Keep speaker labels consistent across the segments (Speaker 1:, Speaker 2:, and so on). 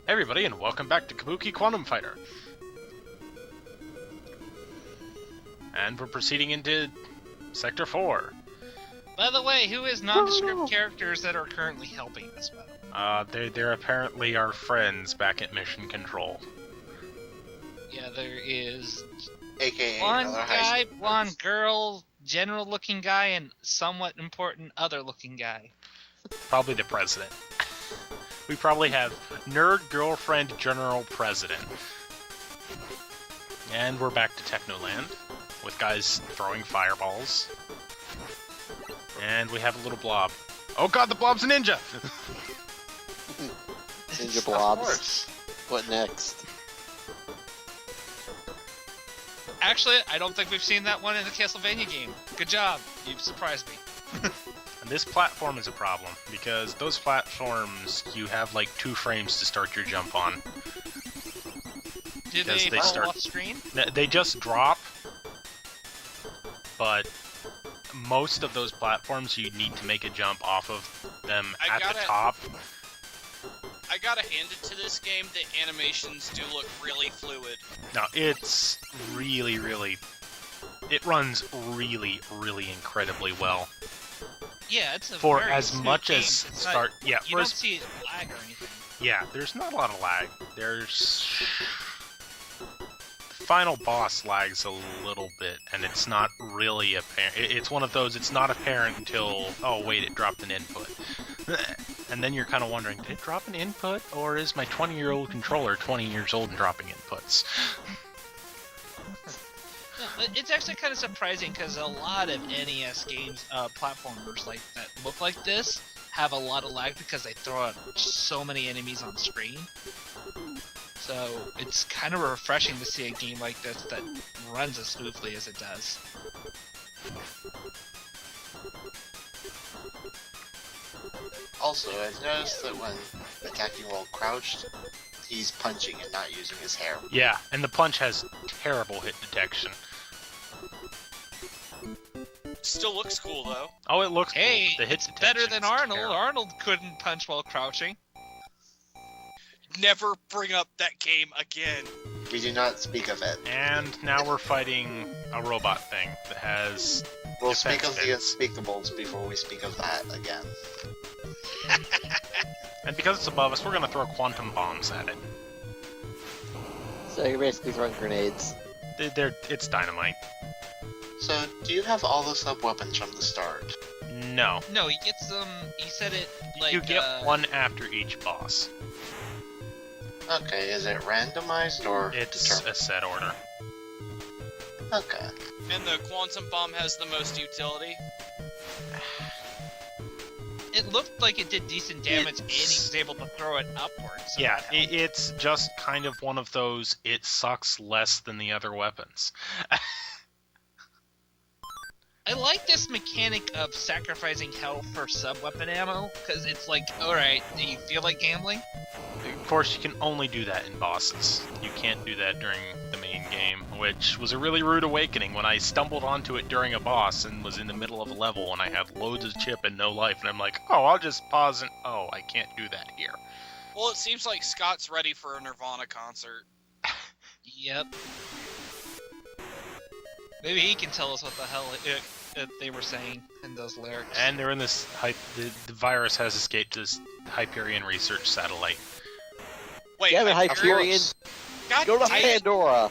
Speaker 1: Everybody, and welcome back to Kabuki Quantum Fighter. And we're proceeding into Sector 4.
Speaker 2: By the way, who is nondescript characters that are currently helping this battle?
Speaker 1: They're apparently our friends back at Mission Control.
Speaker 2: Yeah, there is
Speaker 3: AKA
Speaker 2: one
Speaker 3: another
Speaker 2: guy,
Speaker 3: high
Speaker 2: blonde girl, general-looking guy, and somewhat important other-looking guy.
Speaker 1: Probably the president. We probably have Nerd Girlfriend General President. And we're back to Technoland, with guys throwing fireballs. And we have a little blob. Oh god, the blob's a ninja!
Speaker 3: Of
Speaker 4: Ninja blobs.
Speaker 3: course.
Speaker 4: What next?
Speaker 2: Actually, I don't think we've seen that one in the Castlevania game. Good job. You've surprised me.
Speaker 1: And this platform is a problem, because those platforms, you have like 2 frames to start your jump on.
Speaker 2: Do
Speaker 1: Because
Speaker 2: they
Speaker 1: they
Speaker 2: fall
Speaker 1: start-
Speaker 2: off screen?
Speaker 1: They just drop, but most of those platforms you need to make a jump off of them at the top.
Speaker 5: I gotta hand it to this game, the animations do look really fluid.
Speaker 1: Now, it's really, it runs really, incredibly well.
Speaker 2: Yeah, it's a
Speaker 1: For
Speaker 2: very
Speaker 1: as
Speaker 2: smooth
Speaker 1: much
Speaker 2: game.
Speaker 1: as
Speaker 2: It's not-
Speaker 1: start, yeah,
Speaker 2: You
Speaker 1: for
Speaker 2: don't
Speaker 1: as,
Speaker 2: see lag or anything.
Speaker 1: yeah, there's not a lot of lag. There's the final boss lags a little bit, and it's not really apparent. It's one of those. It's not apparent until wait, it dropped an input, and then you're kind of wondering, did it drop an input, or is my 20-year-old controller 20 years old and dropping inputs?
Speaker 2: No, but it's actually kind of surprising because a lot of NES games, platformers like that look like this, have a lot of lag because they throw out so many enemies on screen. So it's kind of refreshing to see a game like this that runs as smoothly as it does.
Speaker 3: Also, I've noticed that when attacking while crouched, he's punching and not using his hair.
Speaker 1: Yeah, and the punch has terrible hit detection.
Speaker 5: Still looks cool though.
Speaker 1: Oh, it looks
Speaker 2: Hey,
Speaker 1: cool. The hit
Speaker 2: it's
Speaker 1: detection
Speaker 2: better than
Speaker 1: is
Speaker 2: Arnold.
Speaker 1: terrible.
Speaker 2: Arnold couldn't punch while crouching.
Speaker 5: Never bring up that game again.
Speaker 3: We do not speak of it.
Speaker 1: And now we're fighting a robot thing that has...
Speaker 3: We'll
Speaker 1: defense
Speaker 3: speak of the
Speaker 1: fins.
Speaker 3: unspeakables before we speak of that again.
Speaker 1: And because it's above us, we're gonna throw quantum bombs at it.
Speaker 4: So you're basically throwing grenades.
Speaker 1: It's dynamite.
Speaker 3: So, do you have all the sub-weapons from the start?
Speaker 1: No.
Speaker 2: No, he gets them. He said it like
Speaker 1: You get one after each boss.
Speaker 3: Okay, is it randomized or
Speaker 1: It's
Speaker 3: determined?
Speaker 1: a set order.
Speaker 3: Okay.
Speaker 5: And the quantum bomb has the most utility.
Speaker 2: It looked like it did decent damage, and he was able to throw it upwards. So
Speaker 1: Yeah,
Speaker 2: that helped.
Speaker 1: it's just kind of one of those, it sucks less than the other weapons.
Speaker 2: I like this mechanic of sacrificing health for sub-weapon ammo, because it's like, alright, do you feel like gambling?
Speaker 1: Of course, you can only do that in bosses. You can't do that during the main game, which was a really rude awakening when I stumbled onto it during a boss and was in the middle of a level and I had loads of chip and no life, and I'm like, oh, I'll just pause and... oh, I can't do that here.
Speaker 5: Well, it seems like Scott's ready for a Nirvana concert.
Speaker 2: Yep. Maybe he can tell us what the hell they were saying in those lyrics.
Speaker 1: And they're in this... the virus has escaped this Hyperion research satellite.
Speaker 5: Wait,
Speaker 4: Yeah, the
Speaker 5: Hyperion?
Speaker 4: Hyperion.
Speaker 5: God
Speaker 4: Go to
Speaker 5: damn it,
Speaker 4: Pandora.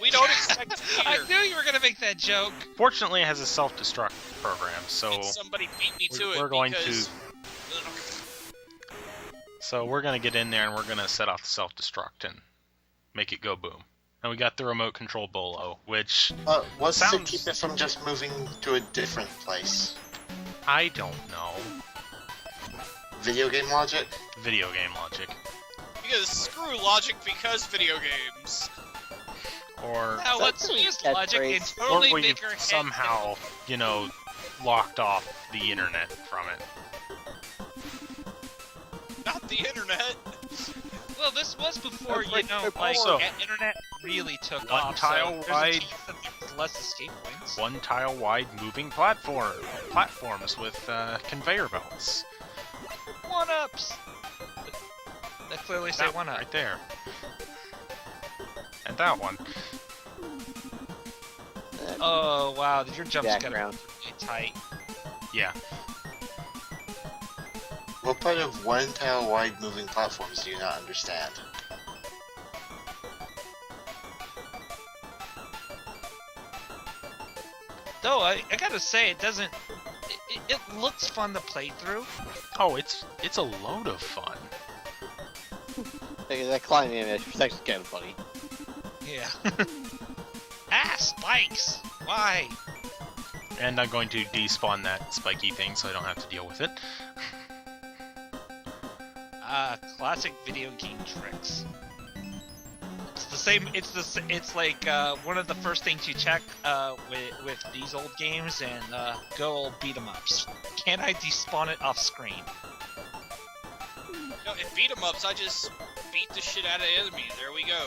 Speaker 5: we don't expect to
Speaker 2: I
Speaker 5: hear.
Speaker 2: knew you were gonna make that joke!
Speaker 1: Fortunately, it has a self-destruct program, so...
Speaker 5: And somebody beat me to it
Speaker 1: we're going
Speaker 5: because...
Speaker 1: to... So we're gonna get in there and we're gonna set off the self-destruct and make it go boom. And we got the remote control bolo, which
Speaker 3: What's to
Speaker 1: Sounds-
Speaker 3: keep it from just moving to a different place?
Speaker 1: I don't know.
Speaker 3: Video game logic?
Speaker 1: Video game logic.
Speaker 5: Because screw logic because video games.
Speaker 1: Or
Speaker 2: Now let's
Speaker 4: That's a
Speaker 2: use
Speaker 4: catchphrase.
Speaker 2: logic and
Speaker 1: or
Speaker 2: totally
Speaker 1: we've
Speaker 2: make our head
Speaker 1: somehow, you know, locked off the internet from it.
Speaker 5: Not the internet.
Speaker 2: Well, this was before,
Speaker 4: That's like the
Speaker 2: like,
Speaker 1: Also,
Speaker 2: internet really took
Speaker 1: one
Speaker 2: off,
Speaker 1: tile
Speaker 2: so there's a
Speaker 1: wide-
Speaker 2: chance that there's less escape points.
Speaker 1: One tile wide moving platforms with conveyor belts.
Speaker 2: One-ups! They clearly say
Speaker 1: That
Speaker 2: one
Speaker 1: one
Speaker 2: up.
Speaker 1: right there. And that one.
Speaker 2: Oh wow, your jumps gotta be
Speaker 4: Background.
Speaker 2: really tight.
Speaker 1: Yeah.
Speaker 3: What part of one tile wide moving platforms do you not understand?
Speaker 2: Though I gotta say, it doesn't. It looks fun to play through.
Speaker 1: Oh, it's a load of fun.
Speaker 4: Hey, that climbing animation was actually kind of funny.
Speaker 2: Yeah. Ah, spikes! Why?
Speaker 1: And I'm going to despawn that spiky thing so I don't have to deal with it.
Speaker 2: Classic video game tricks. It's the same. It's like one of the first things you check with these old games and go old beat 'em ups. Can I despawn it off screen?
Speaker 5: No, in beat 'em ups, I just beat the shit out of the enemy. There we go.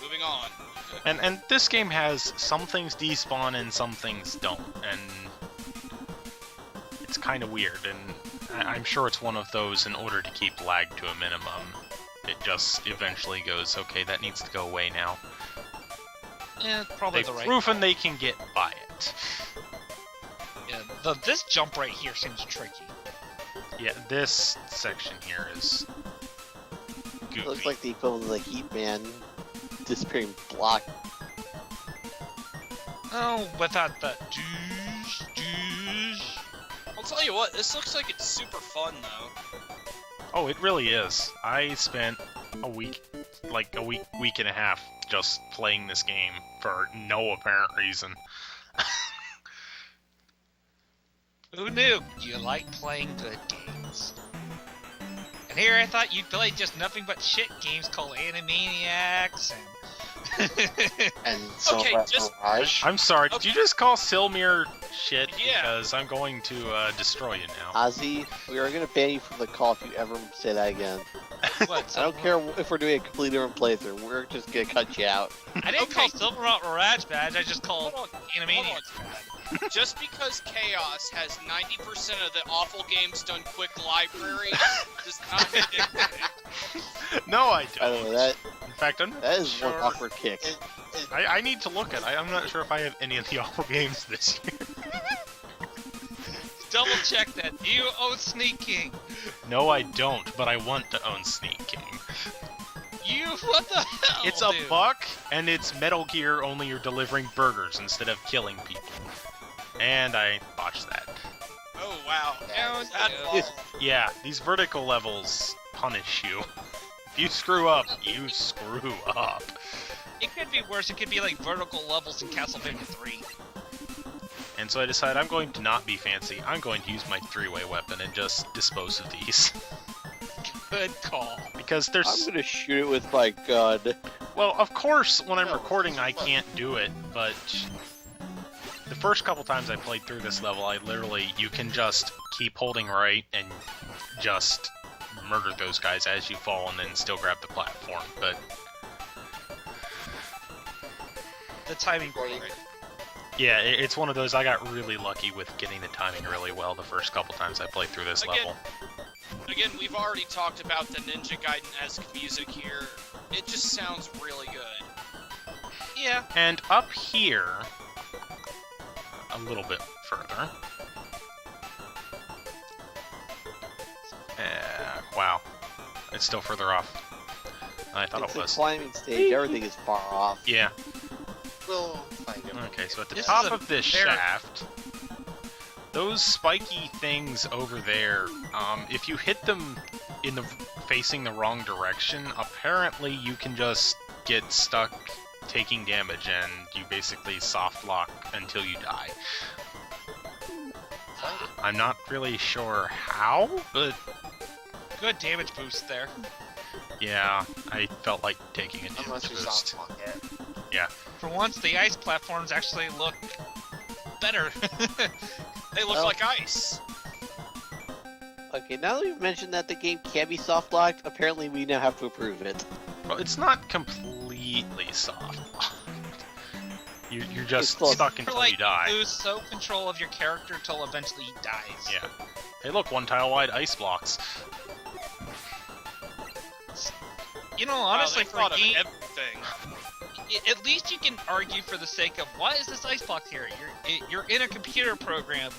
Speaker 5: Moving on.
Speaker 1: And this game has some things despawn and some things don't, and it's kind of weird. And I'm sure it's one of those. In order to keep lag to a minimum, it just eventually goes, okay, that needs to go away now.
Speaker 2: Probably
Speaker 1: They've
Speaker 2: the right.
Speaker 1: proven they can get by it.
Speaker 2: Yeah, this jump right here seems tricky.
Speaker 1: Yeah, this section here is goofy.
Speaker 4: It looks like the equivalent of the Heat Man disappearing block.
Speaker 2: Oh, without the doosh, doosh.
Speaker 5: I'll tell you what, this looks like it's super fun though.
Speaker 1: Oh, it really is. I spent a week, week and a half just playing this game for no apparent reason.
Speaker 2: Who knew? You like playing good games. And here I thought you'd play just nothing but shit games called Animaniacs and...
Speaker 3: And so
Speaker 5: Okay,
Speaker 3: that
Speaker 5: just-
Speaker 3: Mirage.
Speaker 1: I'm sorry, did
Speaker 5: Okay.
Speaker 1: you just call Silmir shit?
Speaker 5: Yeah.
Speaker 1: Because I'm going to destroy you now.
Speaker 4: Ozzy, we are going to ban you from the call if you ever say that again.
Speaker 2: What?
Speaker 4: I don't care if we're doing a completely different playthrough. We're just going to cut you out.
Speaker 2: I didn't
Speaker 5: Okay.
Speaker 2: call Silvermount Mirage bad, I just called
Speaker 5: Hold on,
Speaker 2: Animaniacs bad.
Speaker 5: Just because Chaos has 90% of the awful games done quick library does not mean it.
Speaker 1: No, I
Speaker 4: I don't know,
Speaker 1: don't. In fact,
Speaker 4: that is one
Speaker 3: Sure.
Speaker 4: awkward kick.
Speaker 1: I need to look at it. I'm not sure if I have any of the awful games this year.
Speaker 2: Double check that. Do you own Sneak King?
Speaker 1: No, I don't, but I want to own Sneak King.
Speaker 2: You? What the hell?
Speaker 1: It's a
Speaker 2: dude?
Speaker 1: buck, and it's Metal Gear, only you're delivering burgers instead of killing people. And I botched that.
Speaker 5: Oh wow.
Speaker 3: Yeah,
Speaker 5: Bad
Speaker 2: yeah.
Speaker 5: ball.
Speaker 1: Yeah, these vertical levels punish you. If you screw up, you screw up.
Speaker 2: It could be worse. It could be like vertical levels in Castlevania 3.
Speaker 1: And so I decided I'm going to not be fancy. I'm going to use my three-way weapon and just dispose of these.
Speaker 2: Good call.
Speaker 1: Because
Speaker 4: I'm
Speaker 1: there's...
Speaker 4: going to shoot it with my gun.
Speaker 1: Well, of course, when I'm
Speaker 3: No,
Speaker 1: recording, I
Speaker 3: it's fun.
Speaker 1: can't do it, but... The first couple times I played through this level, you can just keep holding right and just murder those guys as you fall and then still grab the platform, but...
Speaker 2: The timing.
Speaker 3: Recording.
Speaker 1: Yeah, it's one of those. I got really lucky with getting the timing really well the first couple times I played through this
Speaker 5: Again-
Speaker 1: level.
Speaker 5: Again, we've already talked about the Ninja Gaiden-esque music here. It just sounds really good.
Speaker 2: Yeah.
Speaker 1: And up here, a little bit further. Wow, it's still further off than I thought
Speaker 4: It's
Speaker 1: it
Speaker 4: a
Speaker 1: was.
Speaker 4: climbing stage. Everything is far off.
Speaker 1: Yeah.
Speaker 3: We'll find it.
Speaker 1: Okay, so at the
Speaker 2: This
Speaker 1: top
Speaker 2: is a
Speaker 1: of this
Speaker 2: very-
Speaker 1: shaft, those spiky things over there, if you hit them in the facing the wrong direction, apparently you can just get stuck taking damage and you basically soft lock until you die. I'm not really sure how, but
Speaker 2: Good damage boost there.
Speaker 1: yeah, I felt like taking a
Speaker 3: Unless
Speaker 1: damage
Speaker 3: you
Speaker 1: boost.
Speaker 3: soft lock it.
Speaker 2: For once, the ice platforms actually look better.
Speaker 5: They look
Speaker 4: Well-
Speaker 5: like ice.
Speaker 4: Okay, now that we've mentioned that the game can be soft locked, apparently we now have to approve it.
Speaker 1: Well, it's not completely soft. You're just
Speaker 4: It's close.
Speaker 1: stuck
Speaker 2: Or
Speaker 1: until
Speaker 2: like
Speaker 1: you die.
Speaker 2: lose so control of your character until eventually he dies.
Speaker 1: Yeah. Hey, look, one tile wide ice blocks.
Speaker 2: You know,
Speaker 5: Wow,
Speaker 2: honestly,
Speaker 5: they
Speaker 2: for a
Speaker 5: thought of
Speaker 2: game,
Speaker 5: everything.
Speaker 2: at least you can argue for the sake of why is this ice block here? You're in a computer program.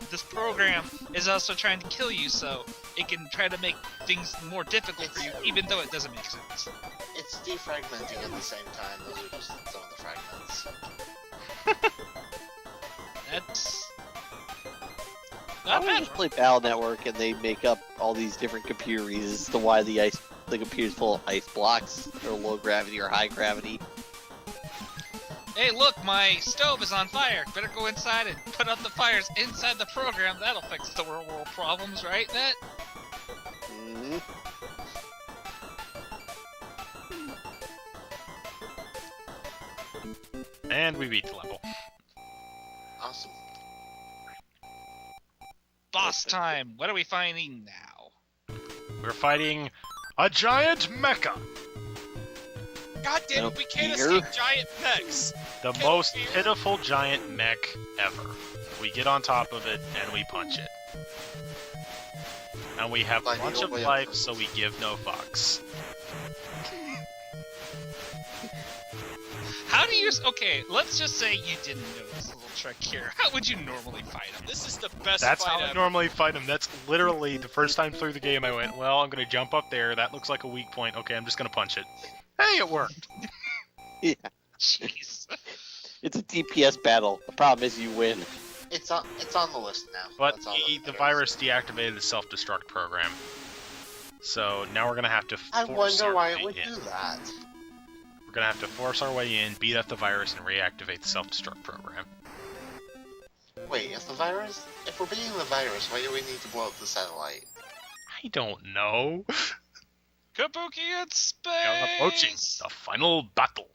Speaker 2: This program is also trying to kill you, so it can try to make things more difficult for you, even though it doesn't make sense.
Speaker 3: It's defragmenting at the same time. Those are just some of the fragments.
Speaker 2: That's
Speaker 4: Why
Speaker 2: not
Speaker 4: don't we
Speaker 2: bad.
Speaker 4: just play Battle Network and they make up all these different computer reasons as to why the computer's full of ice blocks, or low gravity or high gravity.
Speaker 2: Hey, look, my stove is on fire. Better go inside and put out the fires inside the program. That'll fix the real world problems, right, Matt?
Speaker 4: Hmm.
Speaker 1: And we beat the level.
Speaker 3: Awesome.
Speaker 2: Boss time. What are we finding now?
Speaker 1: We're fighting a giant mecha.
Speaker 5: God damn it, we can't
Speaker 4: Here.
Speaker 5: escape giant mechs.
Speaker 1: The
Speaker 5: Can
Speaker 1: most
Speaker 5: we-
Speaker 1: pitiful giant mech ever. We get on top of it and we punch it. And we have a
Speaker 3: Like the
Speaker 1: bunch
Speaker 3: old
Speaker 1: of
Speaker 3: way of
Speaker 1: life,
Speaker 3: punching.
Speaker 1: so we give no fucks.
Speaker 2: How do you... Okay, let's just say you didn't know this little trick here. How would you normally fight him?
Speaker 5: This is the best
Speaker 1: That's
Speaker 5: fight
Speaker 1: how I
Speaker 5: ever.
Speaker 1: normally fight him. That's literally the first time through the game I went, well, I'm gonna jump up there. That looks like a weak point. Okay, I'm just gonna punch it. Hey, it worked.
Speaker 4: Yeah,
Speaker 2: Jeez.
Speaker 4: it's a DPS battle. The problem is you win.
Speaker 3: It's on the list now.
Speaker 1: But
Speaker 3: That's all
Speaker 1: the
Speaker 3: that matters.
Speaker 1: virus deactivated the self-destruct program. So now we're gonna have to
Speaker 3: I
Speaker 1: force
Speaker 3: wonder
Speaker 1: our
Speaker 3: why
Speaker 1: way
Speaker 3: it would
Speaker 1: in.
Speaker 3: do that.
Speaker 1: We're gonna have to force our way in, beat up the virus, and reactivate the self-destruct program.
Speaker 3: Wait, if we're beating the virus, why do we need to blow up the satellite?
Speaker 1: I don't know.
Speaker 2: Kabuki in space!
Speaker 1: We are approaching the final battle.